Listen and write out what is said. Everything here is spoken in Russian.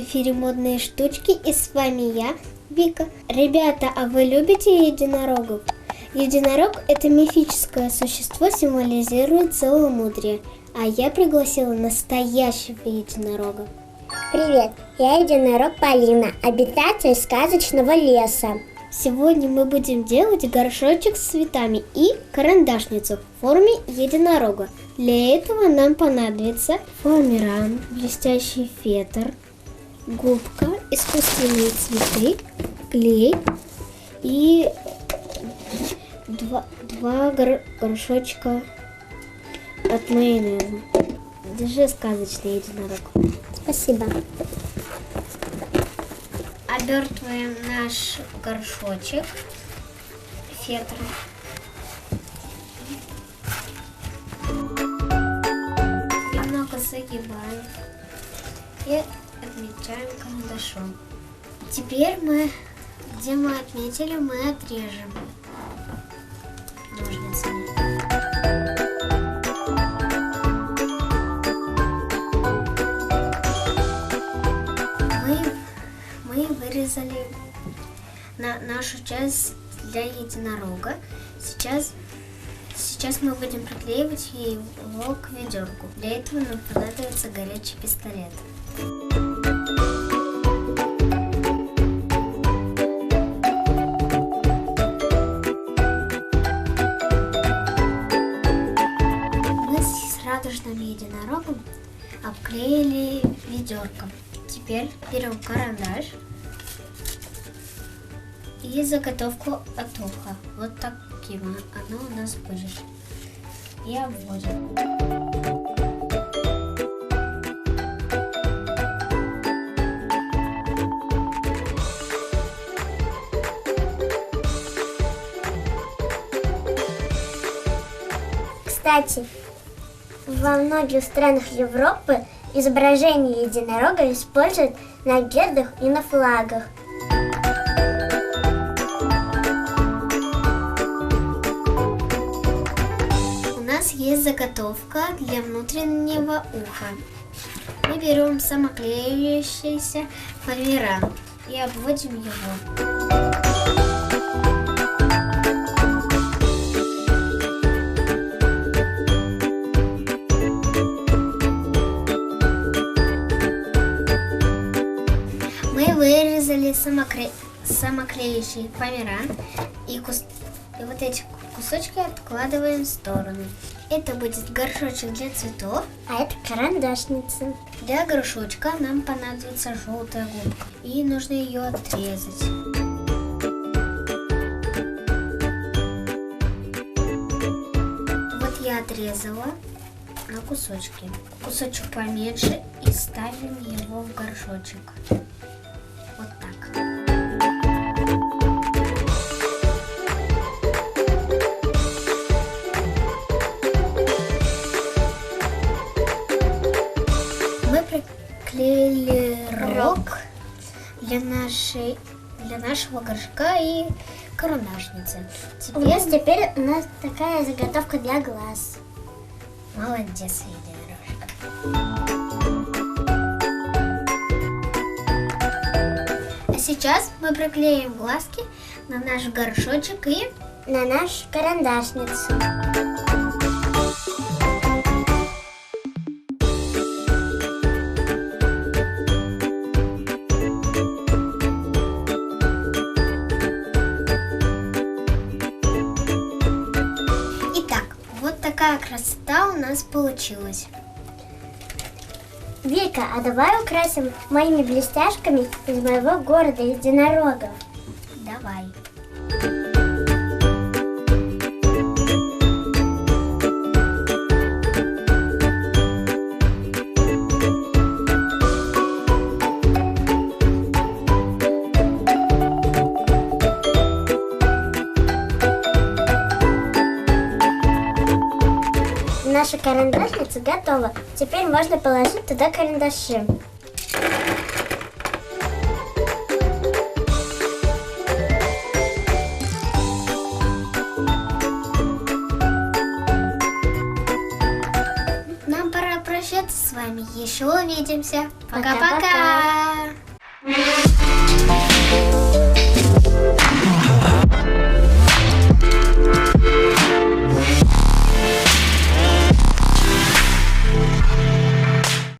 эфире «Модные штучки» и с вами я, Вика. Ребята, а вы любите единорогов? Единорог – это мифическое существо, символизирует целомудрие. А я пригласила настоящего единорога. Привет, я единорог Полина, обитатель сказочного леса. Сегодня мы будем делать горшочек с цветами и карандашницу в форме единорога. Для этого нам понадобится фоамиран, блестящий фетр, губка, искусственные цветы, клей и два горшочка от майонеза. Держи, сказочный единорог. Спасибо. Обертываем наш горшочек фетром. Немного загибаем и отмечаем карандашом. Теперь где мы отметили, мы отрежем ножницами. Мы вырезали нашу часть для единорога. Сейчас мы будем приклеивать его к ведерку. Для этого нам понадобится горячий пистолет. Мы с радужным единорогом обклеили ведерко. Теперь берем карандаш и заготовку от уха. Вот таким оно у нас будет. И обводим. Кстати, во многих странах Европы изображение единорога используют на гербах и на флагах. У нас есть заготовка для внутреннего уха. Мы берем самоклеющийся фоамиран и обводим его. Мы вырезали самоклеющий фоамиран и вот эти кусочки откладываем в сторону. Это будет горшочек для цветов. А это карандашница. Для горшочка нам понадобится желтая губка. И нужно ее отрезать. Вот я отрезала на кусочки. Кусочек поменьше и ставим его в горшочек. Вот так. Мы приклеили рог для нашего горшка и карандашницы. Теперь у нас такая заготовка для глаз. Молодец, единорожка. А сейчас мы приклеим глазки на наш горшочек и на нашу карандашницу. Итак, вот такая красота у нас получилась. Вика, а давай украсим моими блестяшками из моего города единорогов. Давай. Наша карандашница готова. Теперь можно положить туда карандаши. Нам пора прощаться с вами. Еще увидимся. Пока-пока. Пока-пока.